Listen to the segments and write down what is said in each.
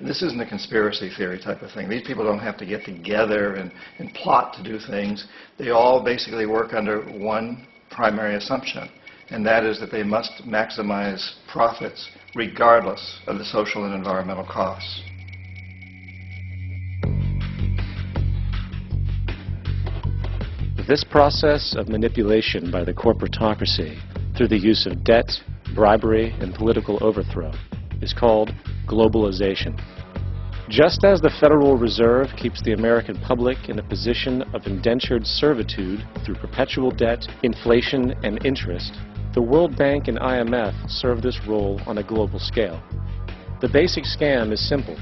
this isn't a conspiracy theory type of thing. These people don't have to get together and plot to do things. They all basically work under one primary assumption, and that is that they must maximize profits regardless of the social and environmental costs. This process of manipulation by the corporatocracy through the use of debt, bribery, and political overthrow is called globalization. Just as the Federal Reserve keeps the American public in a position of indentured servitude through perpetual debt, inflation, and interest, the World Bank and IMF serve this role on a global scale. The basic scam is simple.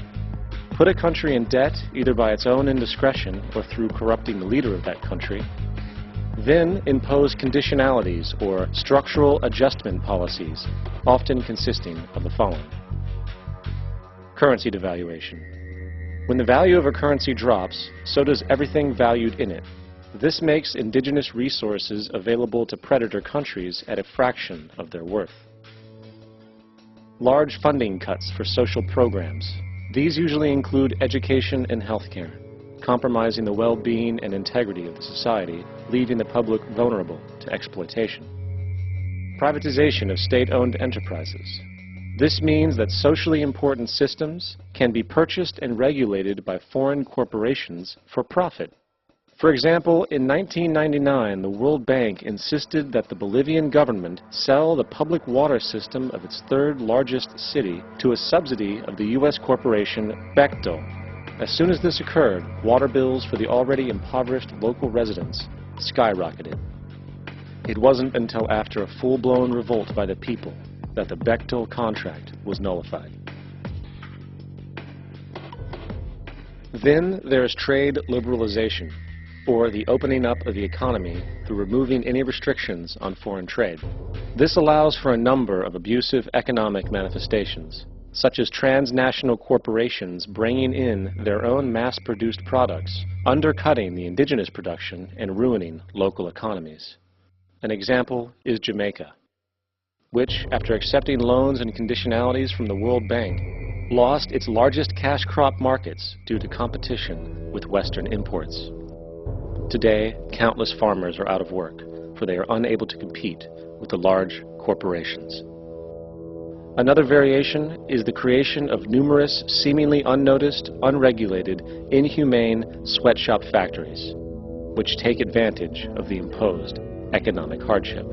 Put a country in debt either by its own indiscretion or through corrupting the leader of that country, then impose conditionalities or structural adjustment policies, often consisting of the following. Currency devaluation. When the value of a currency drops, so does everything valued in it. This makes indigenous resources available to predator countries at a fraction of their worth. Large funding cuts for social programs. These usually include education and healthcare, compromising the well-being and integrity of the society, leaving the public vulnerable to exploitation. Privatization of state-owned enterprises. This means that socially important systems can be purchased and regulated by foreign corporations for profit. For example, in 1999, the World Bank insisted that the Bolivian government sell the public water system of its third largest city to a subsidy of the U.S. corporation Bechtel. As soon as this occurred, water bills for the already impoverished local residents skyrocketed. It wasn't until after a full-blown revolt by the people that the Bechtel contract was nullified. Then there is trade liberalization, or the opening up of the economy through removing any restrictions on foreign trade. This allows for a number of abusive economic manifestations, such as transnational corporations bringing in their own mass-produced products, undercutting the indigenous production and ruining local economies. An example is Jamaica, which, after accepting loans and conditionalities from the World Bank, lost its largest cash crop markets due to competition with Western imports. Today, countless farmers are out of work, for they are unable to compete with the large corporations. Another variation is the creation of numerous, seemingly unnoticed, unregulated, inhumane sweatshop factories, which take advantage of the imposed economic hardship.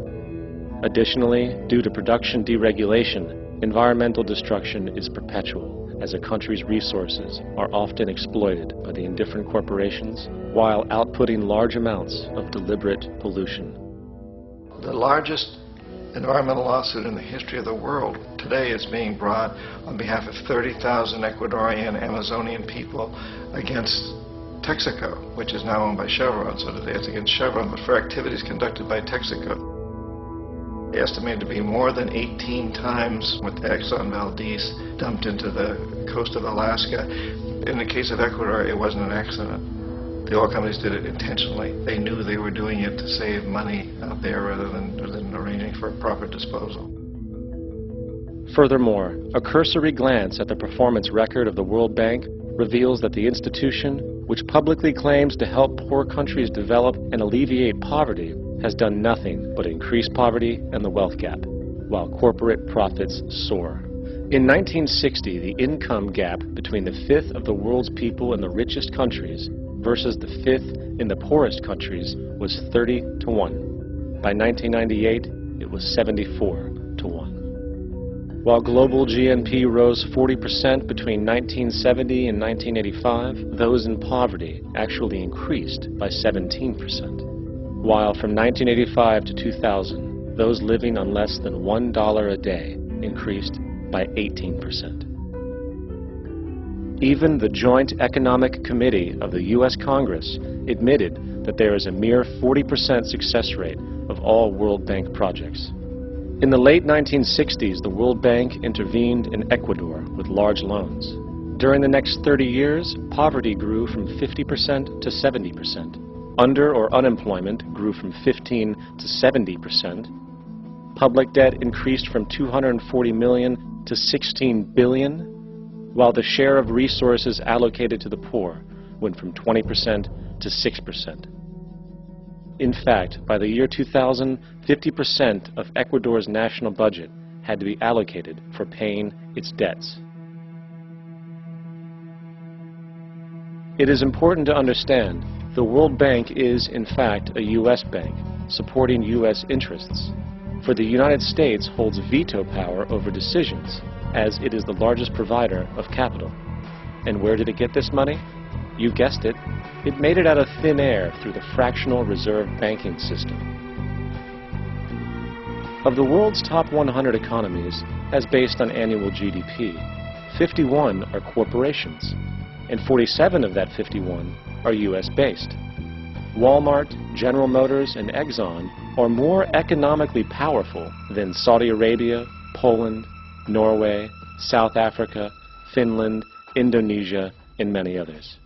Additionally, due to production deregulation, environmental destruction is perpetual, as a country's resources are often exploited by the indifferent corporations while outputting large amounts of deliberate pollution. The largest environmental lawsuit in the history of the world today is being brought on behalf of 30,000 Ecuadorian Amazonian people against Texaco, which is now owned by Chevron. So today it's against Chevron, but for activities conducted by Texaco. Estimated to be more than 18 times what Exxon Valdez dumped into the coast of Alaska. In the case of Ecuador, it wasn't an accident. The oil companies did it intentionally. They knew they were doing it to save money out there rather than arranging for a proper disposal. Furthermore, a cursory glance at the performance record of the World Bank reveals that the institution, which publicly claims to help poor countries develop and alleviate poverty, has done nothing but increase poverty and the wealth gap, while corporate profits soar. In 1960, the income gap between the fifth of the world's people in the richest countries versus the fifth in the poorest countries was 30 to 1. By 1998, it was 74 to 1. While global GNP rose 40% between 1970 and 1985, those in poverty actually increased by 17%. While from 1985 to 2000, those living on less than $1 a day increased by 18%. Even the Joint Economic Committee of the U.S. Congress admitted that there is a mere 40% success rate of all World Bank projects. In the late 1960s, the World Bank intervened in Ecuador with large loans. During the next 30 years, poverty grew from 50% to 70%. Under or unemployment grew from 15 to 70%. Public debt increased from $240 million to $16 billion. while the share of resources allocated to the poor went from 20% to 6%. In fact, by the year 2000, 50% of Ecuador's national budget had to be allocated for paying its debts. It is important to understand the World Bank is, in fact, a U.S. bank supporting U.S. interests, for the United States holds veto power over decisions, as it is the largest provider of capital. And where did it get this money? You guessed it. It made it out of thin air through the fractional reserve banking system. Of the world's top 100 economies, as based on annual GDP, 51 are corporations, and 47 of that 51 are U.S.-based. Walmart, General Motors, and Exxon are more economically powerful than Saudi Arabia, Poland, Norway, South Africa, Finland, Indonesia, and many others.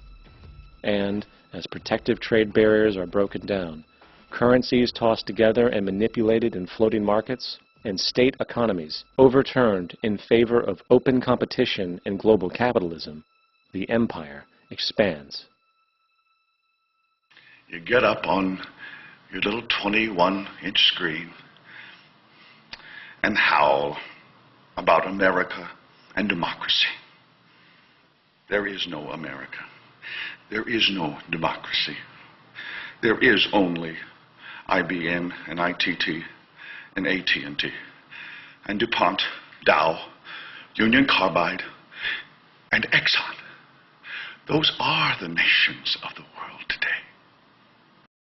And as protective trade barriers are broken down, currencies tossed together and manipulated in floating markets, and state economies overturned in favor of open competition and global capitalism, the empire expands. You get up on your little 21-inch screen and howl about America and democracy. There is no America. There is no democracy. There is only IBM and ITT and AT&T and DuPont, Dow, Union Carbide, and Exxon. Those are the nations of the world.